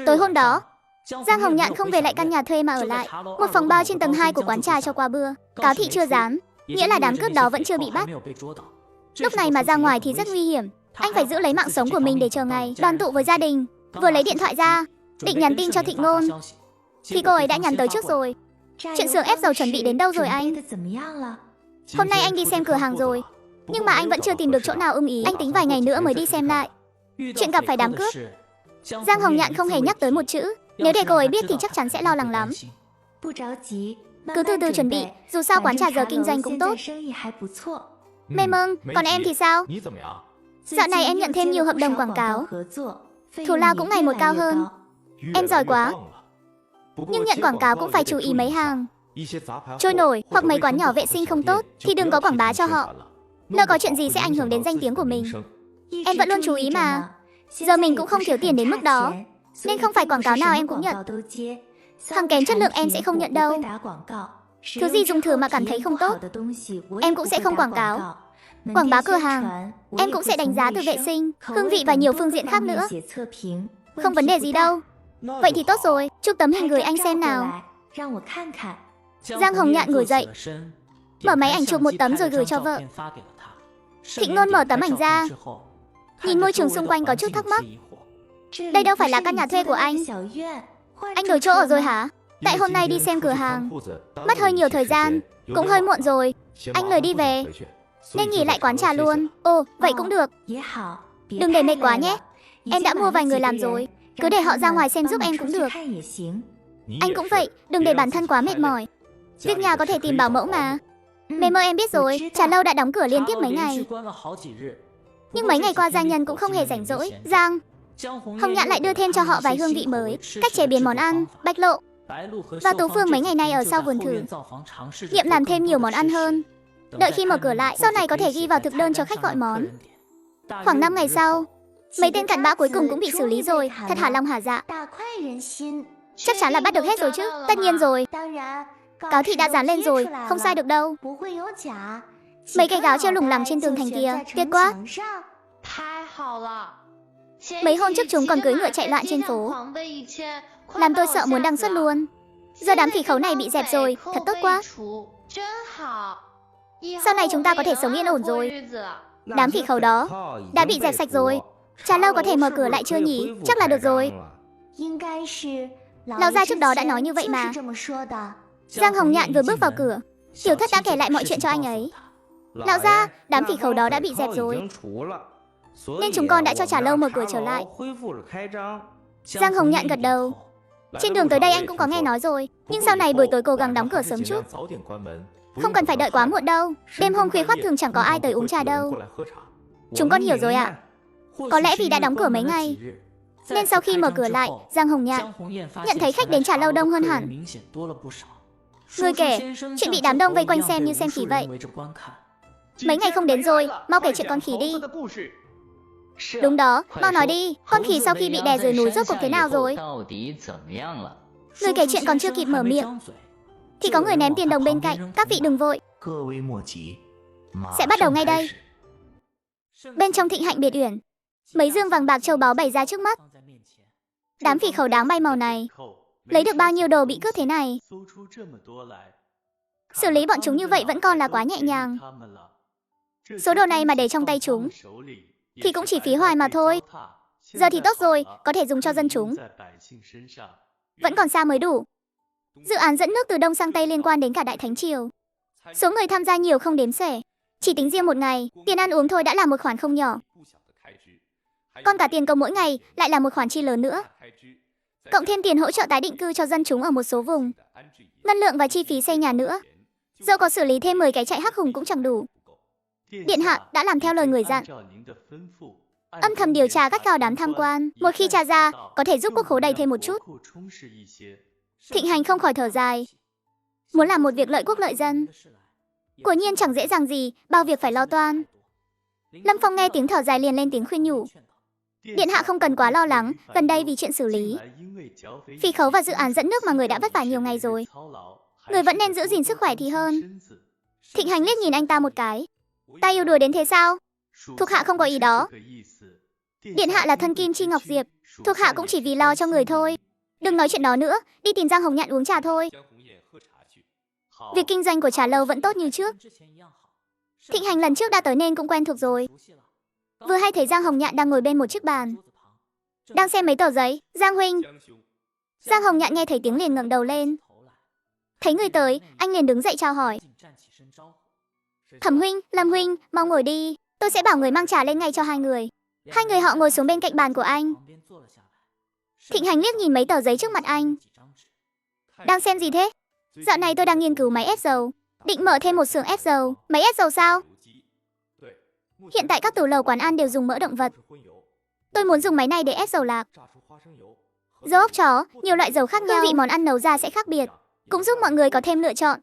Tối hôm đó, Giang Hồng Nhạn không về lại căn nhà thuê mà ở lại một phòng bao trên tầng 2 của quán trà cho qua bữa. Cáo thị chưa dán, nghĩa là đám cướp đó vẫn chưa bị bắt. Lúc này mà ra ngoài thì rất nguy hiểm. Anh phải giữ lấy mạng sống của mình để chờ ngày đoàn tụ với gia đình. Vừa lấy điện thoại ra, định nhắn tin cho Thịnh Ngôn, thì cô ấy đã nhắn tới trước rồi. Chuyện xưởng ép dầu chuẩn bị đến đâu rồi anh? Hôm nay anh đi xem cửa hàng rồi, nhưng mà anh vẫn chưa tìm được chỗ nào ưng ý. Anh tính vài ngày nữa mới đi xem lại. Chuyện gặp phải đám cướp, Giang Hồng Nhạn không hề nhắc tới một chữ. Nếu để cô ấy biết thì chắc chắn sẽ lo lắng lắm. Cứ từ từ chuẩn bị, dù sao quán trà giờ kinh doanh cũng tốt. Mê Mưng, còn em thì sao? Dạo này em nhận thêm nhiều hợp đồng quảng cáo, thù lao cũng ngày một cao hơn. Em giỏi quá. Nhưng nhận quảng cáo cũng phải chú ý mấy hàng trôi nổi hoặc mấy quán nhỏ vệ sinh không tốt thì đừng có quảng bá cho họ. Lỡ có chuyện gì sẽ ảnh hưởng đến danh tiếng của mình. Em vẫn luôn chú ý mà. Giờ mình cũng không thiếu tiền đến mức đó, nên không phải quảng cáo nào em cũng nhận. Hàng kém chất lượng em sẽ không nhận đâu. Thứ gì dùng thử mà cảm thấy không tốt, em cũng sẽ không quảng cáo. Quảng bá cửa hàng, em cũng sẽ đánh giá từ vệ sinh, hương vị và nhiều phương diện khác nữa. Không vấn đề gì đâu. Vậy thì tốt rồi, chụp tấm hình gửi anh xem nào. Giang Hồng Nhạn ngồi dậy, mở máy ảnh chụp một tấm rồi gửi cho vợ. Thịnh Ngôn mở tấm ảnh ra, nhìn môi trường xung quanh có chút thắc mắc. Đây đâu phải là căn nhà thuê của anh. Anh đổi chỗ ở rồi hả? Tại hôm nay đi xem cửa hàng mất hơi nhiều thời gian, cũng hơi muộn rồi. Anh lười đi về, nên nghỉ lại quán trà luôn. Ồ, vậy cũng được. Đừng để mệt quá nhé. Em đã mua vài người làm rồi, cứ để họ ra ngoài xem giúp em cũng được. Anh cũng vậy, đừng để bản thân quá mệt mỏi. Việc nhà có thể tìm bảo mẫu mà. Mê Mơ em biết rồi, trà lâu đã đóng cửa liên tiếp mấy ngày. Nhưng mấy ngày qua gia nhân cũng không hề rảnh rỗi. Giang Hồng Nhạn lại đưa thêm cho họ vài hương vị mới, cách chế biến món ăn. Bạch Lộ và Tú Phương mấy ngày nay ở sau vườn thử nghiệm làm thêm nhiều món ăn hơn. Đợi khi mở cửa lại, sau này có thể ghi vào thực đơn cho khách gọi món. Khoảng 5 ngày sau, mấy tên cặn bã cuối cùng cũng bị xử lý rồi. Thật hả lòng hả dạ. Chắc chắn là bắt được hết rồi chứ. Tất nhiên rồi. Cáo thị đã dán lên rồi, không sai được đâu. Mấy cây gáo treo lủng lẳng trên tường thành kia, tuyệt quá. Mấy hôm trước chúng còn cưỡi ngựa chạy loạn trên phố, làm tôi sợ muốn đăng xuất luôn. Giờ đám phỉ khấu này bị dẹp rồi, thật tốt quá. Sau này chúng ta có thể sống yên ổn rồi. Đám phỉ khấu đó đã bị dẹp sạch rồi. Trà lâu có thể mở cửa lại chưa nhỉ? Chắc là được rồi. Lão gia trước đó đã nói như vậy mà. Giang Hồng Nhạn vừa bước vào cửa, Tiểu Thất đã kể lại mọi chuyện cho anh ấy. Lão gia, đám phỉ khấu đó đã bị dẹp rồi, nên chúng con đã cho trà lâu mở cửa trở lại. Giang Hồng Nhạn gật đầu. Trên đường tới đây anh cũng có nghe nói rồi, nhưng sau này buổi tối cố gắng đóng cửa sớm chút. Không cần phải đợi quá muộn đâu. Đêm hôm khuya khoắt thường chẳng có ai tới uống trà đâu. Chúng con hiểu rồi ạ. Có lẽ vì đã đóng cửa mấy ngày, nên sau khi mở cửa lại, Giang Hồng Nhạn nhận thấy khách đến trà lâu đông hơn hẳn. Người kể, chuyện bị đám đông vây quanh xem như xem khỉ vậy. Mấy ngày không đến rồi, mau kể chuyện con khỉ đi. Đúng đó, mau nói đi. Con khỉ sau khi bị đè dưới núi rốt cuộc thế nào rồi? Người kể chuyện còn chưa kịp mở miệng thì có người ném tiền đồng bên cạnh. Các vị đừng vội, sẽ bắt đầu ngay đây. Bên trong Thịnh Hạnh biệt uyển, mấy dương vàng bạc châu báu bày ra trước mắt. Đám phỉ khẩu đáng bay màu này lấy được bao nhiêu đồ bị cướp thế này? Xử lý bọn chúng như vậy vẫn còn là quá nhẹ nhàng. Số đồ này mà để trong tay chúng thì cũng chỉ phí hoài mà thôi. Giờ thì tốt rồi, có thể dùng cho dân chúng. Vẫn còn xa mới đủ. Dự án dẫn nước từ Đông sang Tây liên quan đến cả Đại Thánh Triều. Số người tham gia nhiều không đếm xuể. Chỉ tính riêng một ngày, tiền ăn uống thôi đã là một khoản không nhỏ. Còn cả tiền công mỗi ngày lại là một khoản chi lớn nữa. Cộng thêm tiền hỗ trợ tái định cư cho dân chúng ở một số vùng, ngân lượng và chi phí xây nhà nữa. Dẫu có xử lý thêm 10 cái chạy hắc hùng cũng chẳng đủ. Điện hạ đã làm theo lời người dặn, âm thầm điều tra gắt gao đám tham quan. Một khi tra ra, có thể giúp quốc khố đầy thêm một chút. Thịnh Hành không khỏi thở dài. Muốn làm một việc lợi quốc lợi dân, quả nhiên chẳng dễ dàng gì, bao việc phải lo toan. Lâm Phong nghe tiếng thở dài liền lên tiếng khuyên nhủ. Điện hạ không cần quá lo lắng, gần đây vì chuyện xử lý phỉ khấu và dự án dẫn nước mà người đã vất vả nhiều ngày rồi. Người vẫn nên giữ gìn sức khỏe thì hơn. Thịnh Hành liếc nhìn anh ta một cái. Ta yêu đùa đến thế sao? Thuộc hạ không có ý đó. Điện hạ là thân Kim Chi Ngọc Diệp, Thuộc hạ cũng chỉ vì lo cho người thôi. Đừng nói chuyện đó nữa, đi tìm Giang Hồng Nhạn uống trà thôi. Việc kinh doanh của trà lâu vẫn tốt như trước. Thịnh Hành lần trước đã tới nên cũng quen thuộc rồi. Vừa hay thấy Giang Hồng Nhạn đang ngồi bên một chiếc bàn, đang xem mấy tờ giấy. Giang huynh. Giang Hồng Nhạn nghe thấy tiếng liền ngẩng đầu lên. Thấy người tới, anh liền đứng dậy chào hỏi. Thẩm huynh, Lâm huynh, mau ngồi đi. Tôi sẽ bảo người mang trà lên ngay cho hai người. Hai người họ ngồi xuống bên cạnh bàn của anh. Thịnh Hành liếc nhìn mấy tờ giấy trước mặt anh. Đang xem gì thế? Dạo này tôi đang nghiên cứu máy ép dầu. Định mở thêm một xưởng ép dầu. Máy ép dầu sao? Hiện tại các tủ lầu quán ăn đều dùng mỡ động vật. Tôi muốn dùng máy này để ép dầu lạc, dầu ốc chó, nhiều loại dầu khác nhau. Hương vị món ăn nấu ra sẽ khác biệt, cũng giúp mọi người có thêm lựa chọn.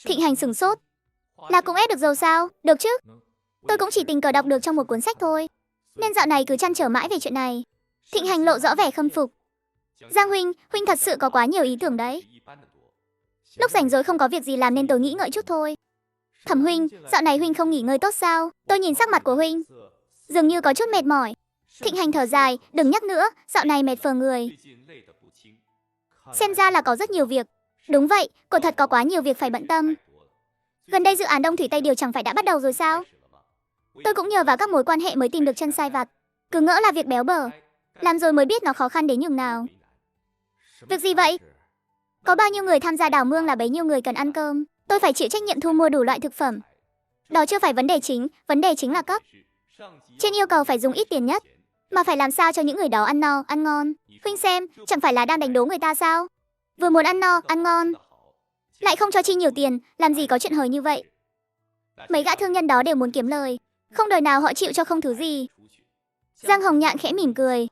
Thịnh Hành sửng sốt. Là cũng ép được dầu sao? Được chứ. Tôi cũng chỉ tình cờ đọc được trong một cuốn sách thôi, nên dạo này cứ trăn trở mãi về chuyện này. Thịnh Hành lộ rõ vẻ khâm phục. Giang huynh, huynh thật sự có quá nhiều ý tưởng đấy. Lúc rảnh rỗi không có việc gì làm nên tôi nghĩ ngợi chút thôi. Thẩm huynh, dạo này huynh không nghỉ ngơi tốt sao? Tôi nhìn sắc mặt của huynh dường như có chút mệt mỏi. Thịnh Hành thở dài, đừng nhắc nữa, dạo này mệt phờ người. Xem ra là có rất nhiều việc. Đúng vậy, quả thật có quá nhiều việc phải bận tâm. Gần đây dự án Đông Thủy Tây Điều chẳng phải đã bắt đầu rồi sao? Tôi cũng nhờ vào các mối quan hệ mới tìm được chân sai vặt. Cứ ngỡ là việc béo bở, làm rồi mới biết nó khó khăn đến nhường nào. Việc gì vậy? Có bao nhiêu người tham gia đào mương là bấy nhiêu người cần ăn cơm. Tôi phải chịu trách nhiệm thu mua đủ loại thực phẩm. Đó chưa phải vấn đề chính là cấp. Trên yêu cầu phải dùng ít tiền nhất, mà phải làm sao cho những người đó ăn no, ăn ngon. Huynh xem, chẳng phải là đang đánh đố người ta sao? Vừa muốn ăn no, ăn ngon, lại không cho chi nhiều tiền, làm gì có chuyện hời như vậy. Mấy gã thương nhân đó đều muốn kiếm lời, không đời nào họ chịu cho không thứ gì. Giang Hồng Nhạn khẽ mỉm cười.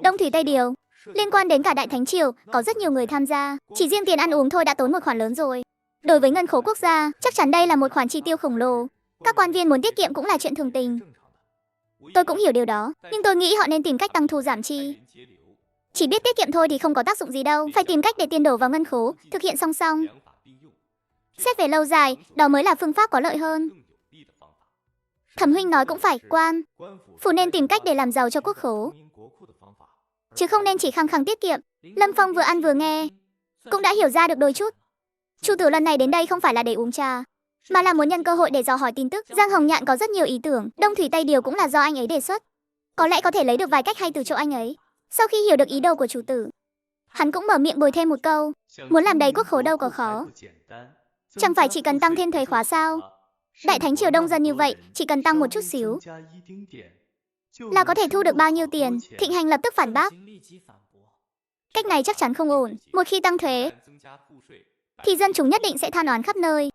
Đông Thủy Tây Điều, liên quan đến cả Đại Thánh Triều, có rất nhiều người tham gia. Chỉ riêng tiền ăn uống thôi đã tốn một khoản lớn rồi. Đối với ngân khố quốc gia, chắc chắn đây là một khoản chi tiêu khổng lồ. Các quan viên muốn tiết kiệm cũng là chuyện thường tình. Tôi cũng hiểu điều đó, nhưng tôi nghĩ họ nên tìm cách tăng thu giảm chi. Chỉ biết tiết kiệm thôi thì không có tác dụng gì đâu, phải tìm cách để tiền đổ vào ngân khố, thực hiện song song. Xét về lâu dài, đó mới là phương pháp có lợi hơn. Thẩm huynh nói cũng phải, quan phủ nên tìm cách để làm giàu cho quốc khố, chứ không nên chỉ khăng khăng tiết kiệm. Lâm Phong vừa ăn vừa nghe, cũng đã hiểu ra được đôi chút. Chu Tử lần này đến đây không phải là để uống trà, mà là muốn nhân cơ hội để dò hỏi tin tức. Giang Hồng Nhạn có rất nhiều ý tưởng, Đông Thủy Tây Điều cũng là do anh ấy đề xuất. Có lẽ có thể lấy được vài cách hay từ chỗ anh ấy. Sau khi hiểu được ý đồ của chủ tử, hắn cũng mở miệng bồi thêm một câu, muốn làm đầy quốc khố đâu có khó. Chẳng phải chỉ cần tăng thêm thuế khóa sao? Đại Thánh Triều đông dân như vậy, chỉ cần tăng một chút xíu là có thể thu được bao nhiêu tiền? Thịnh Hành lập tức phản bác. Cách này chắc chắn không ổn. Một khi tăng thuế thì dân chúng nhất định sẽ than oán khắp nơi.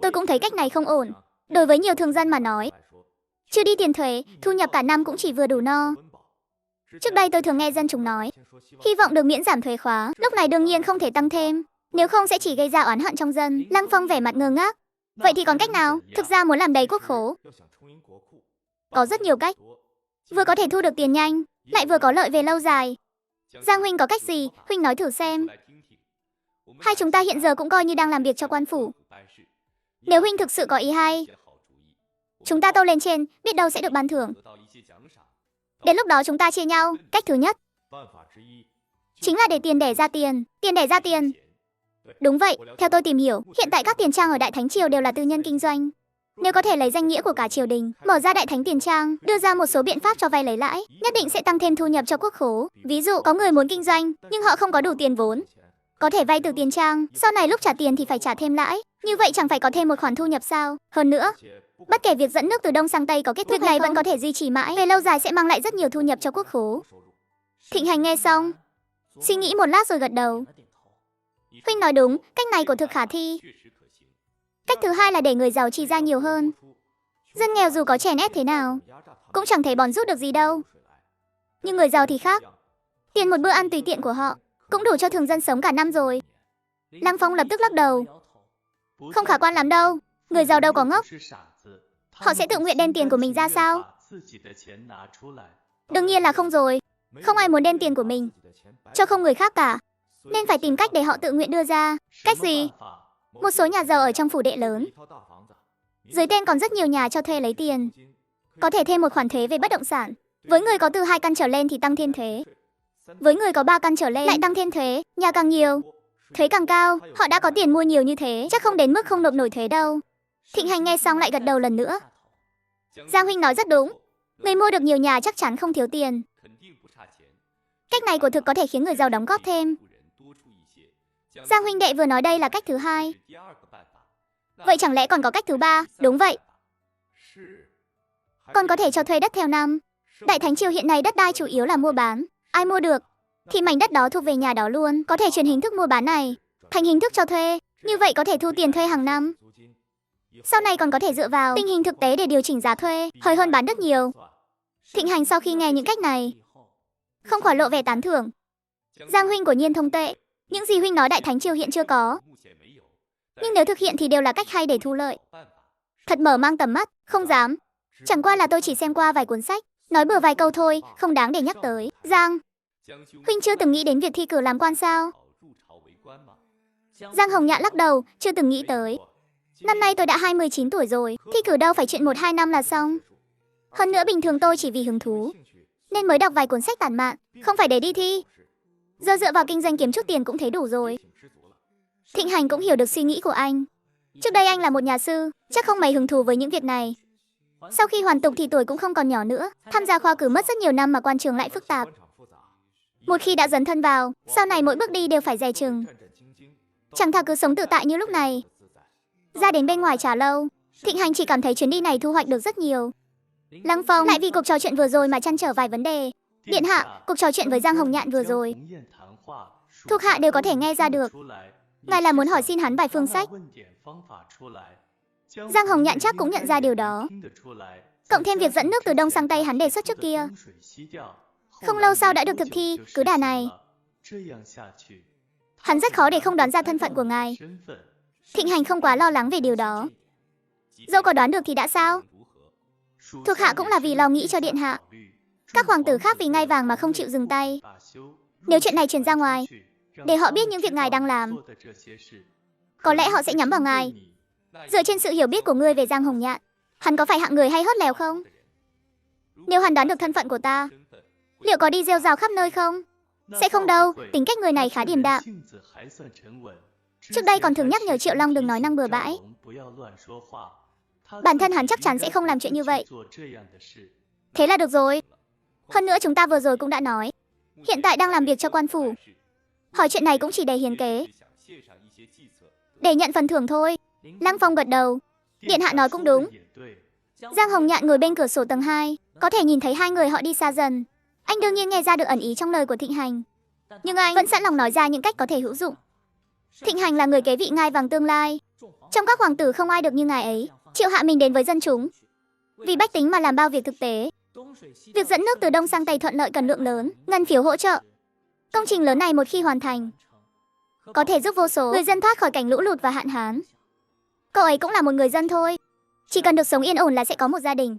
Tôi cũng thấy cách này không ổn. Đối với nhiều thường dân mà nói, chưa đi tiền thuế, thu nhập cả năm cũng chỉ vừa đủ no. Trước đây tôi thường nghe dân chúng nói, hy vọng được miễn giảm thuế khóa, lúc này đương nhiên không thể tăng thêm, nếu không sẽ chỉ gây ra oán hận trong dân. Lăng Phong vẻ mặt ngơ ngác. Vậy thì còn cách nào? Thực ra muốn làm đầy quốc khố, có rất nhiều cách. Vừa có thể thu được tiền nhanh, lại vừa có lợi về lâu dài. Giang huynh có cách gì? Huynh nói thử xem. Hai chúng ta hiện giờ cũng coi như đang làm việc cho quan phủ. Nếu huynh thực sự có ý hay, chúng ta tâu lên trên, biết đâu sẽ được ban thưởng. Đến lúc đó chúng ta chia nhau. Cách thứ nhất chính là để tiền đẻ ra tiền. Tiền đẻ ra tiền. Đúng vậy, theo tôi tìm hiểu, hiện tại các tiền trang ở Đại Thánh Triều đều là tư nhân kinh doanh. Nếu có thể lấy danh nghĩa của cả triều đình, mở ra Đại Thánh tiền trang, đưa ra một số biện pháp cho vay lấy lãi, nhất định sẽ tăng thêm thu nhập cho quốc khố. Ví dụ có người muốn kinh doanh, nhưng họ không có đủ tiền vốn, có thể vay từ tiền trang, sau này lúc trả tiền thì phải trả thêm lãi. Như vậy chẳng phải có thêm một khoản thu nhập sao? Hơn nữa, bất kể việc dẫn nước từ Đông sang Tây có kết thúc, việc này vẫn có thể duy trì mãi, về lâu dài sẽ mang lại rất nhiều thu nhập cho quốc khố. Thịnh Hành nghe xong, suy nghĩ một lát rồi gật đầu. Huynh nói đúng, cách này của thực khả thi. Cách thứ hai là để người giàu chi ra nhiều hơn. Dân nghèo dù có chèn ép thế nào, cũng chẳng thể bòn rút được gì đâu. Nhưng người giàu thì khác. Tiền một bữa ăn tùy tiện của họ cũng đủ cho thường dân sống cả năm rồi. Lăng Phong lập tức lắc đầu. Không khả quan lắm đâu. Người giàu đâu có ngốc. Họ sẽ tự nguyện đem tiền của mình ra sao? Đương nhiên là không rồi. Không ai muốn đem tiền của mình cho không người khác cả, nên phải tìm cách để họ tự nguyện đưa ra. Cách gì? Một số nhà giàu ở trong phủ đệ lớn, dưới tên còn rất nhiều nhà cho thuê lấy tiền, có thể thêm một khoản thuế về bất động sản. Với người có từ 2 căn trở lên thì tăng thêm thuế. Với người có 3 căn trở lên lại tăng thêm thuế, nhà càng nhiều, thuế càng cao, họ đã có tiền mua nhiều như thế, chắc không đến mức không nộp nổi thuế đâu. Thịnh Hành nghe xong lại gật đầu lần nữa. Giang huynh nói rất đúng, người mua được nhiều nhà chắc chắn không thiếu tiền. Cách này của thực có thể khiến người giàu đóng góp thêm. Giang huynh đệ vừa nói đây là cách thứ hai. Vậy chẳng lẽ còn có cách thứ ba? Đúng vậy. Còn có thể cho thuê đất theo năm. Đại Thánh Triều hiện nay đất đai chủ yếu là mua bán. Ai mua được thì mảnh đất đó thuộc về nhà đó luôn. Có thể chuyển hình thức mua bán này thành hình thức cho thuê. Như vậy có thể thu tiền thuê hàng năm. Sau này còn có thể dựa vào tình hình thực tế để điều chỉnh giá thuê, hơi hơn bán đất nhiều. Thịnh Hành sau khi nghe những cách này, không khỏi lộ vẻ tán thưởng. Giang huynh của nhiên thông tuệ, những gì huynh nói Đại Thánh Triều hiện chưa có. Nhưng nếu thực hiện thì đều là cách hay để thu lợi. Thật mở mang tầm mắt, không dám. Chẳng qua là tôi chỉ xem qua vài cuốn sách, nói bừa vài câu thôi, không đáng để nhắc tới. Giang, huynh chưa từng nghĩ đến việc thi cử làm quan sao? Giang Hồng Nhạn lắc đầu, chưa từng nghĩ tới. Năm nay tôi đã 29 tuổi rồi, thi cử đâu phải chuyện 1-2 năm là xong. Hơn nữa bình thường tôi chỉ vì hứng thú, nên mới đọc vài cuốn sách tản mạn, không phải để đi thi. Giờ dựa vào kinh doanh kiếm chút tiền cũng thấy đủ rồi. Thịnh Hành cũng hiểu được suy nghĩ của anh. Trước đây anh là một nhà sư, chắc không mấy hứng thú với những việc này. Sau khi hoàn tục thì tuổi cũng không còn nhỏ nữa, tham gia khoa cử mất rất nhiều năm mà quan trường lại phức tạp. Một khi đã dấn thân vào, sau này mỗi bước đi đều phải dè chừng. Chẳng thà cứ sống tự tại như lúc này. Ra đến bên ngoài trà lâu, Thịnh Hành chỉ cảm thấy chuyến đi này thu hoạch được rất nhiều. Lăng Phong lại vì cuộc trò chuyện vừa rồi mà trăn trở vài vấn đề. Điện hạ, cuộc trò chuyện với Giang Hồng Nhạn vừa rồi, thuộc hạ đều có thể nghe ra được. Ngài là muốn hỏi xin hắn vài phương sách. Giang Hồng Nhạn chắc cũng nhận ra điều đó. Cộng thêm việc dẫn nước từ đông sang tây hắn đề xuất trước kia, không lâu sau đã được thực thi, cứ đà này hắn rất khó để không đoán ra thân phận của ngài. Thịnh Hành không quá lo lắng về điều đó. Dẫu có đoán được thì đã sao? Thuộc hạ cũng là vì lo nghĩ cho điện hạ. Các hoàng tử khác vì ngai vàng mà không chịu dừng tay. Nếu chuyện này truyền ra ngoài, để họ biết những việc ngài đang làm, có lẽ họ sẽ nhắm vào ngài. Dựa trên sự hiểu biết của ngươi về Giang Hồng Nhạn, hắn có phải hạng người hay hót lèo không? Nếu hắn đoán được thân phận của ta, liệu có đi rêu rao khắp nơi không? Sẽ không đâu, tính cách người này khá điềm đạm. Trước đây còn thường nhắc nhở Triệu Long đừng nói năng bừa bãi. Bản thân hắn chắc chắn sẽ không làm chuyện như vậy. Thế là được rồi. Hơn nữa chúng ta vừa rồi cũng đã nói, hiện tại đang làm việc cho quan phủ. Hỏi chuyện này cũng chỉ để hiền kế, để nhận phần thưởng thôi. Lăng Phong gật đầu. Điện hạ nói cũng đúng. Giang Hồng Nhạn ngồi bên cửa sổ tầng 2, có thể nhìn thấy hai người họ đi xa dần. Anh đương nhiên nghe ra được ẩn ý trong lời của Thịnh Hành, nhưng anh vẫn sẵn lòng nói ra những cách có thể hữu dụng. Thịnh Hành là người kế vị ngai vàng tương lai. Trong các hoàng tử không ai được như ngài ấy, chịu hạ mình đến với dân chúng, vì bách tính mà làm bao việc thực tế. Việc dẫn nước từ đông sang tây thuận lợi cần lượng lớn ngân phiếu hỗ trợ. Công trình lớn này một khi hoàn thành, có thể giúp vô số người dân thoát khỏi cảnh lũ lụt và hạn hán. Cậu ấy cũng là một người dân thôi, chỉ cần được sống yên ổn là sẽ có một gia đình.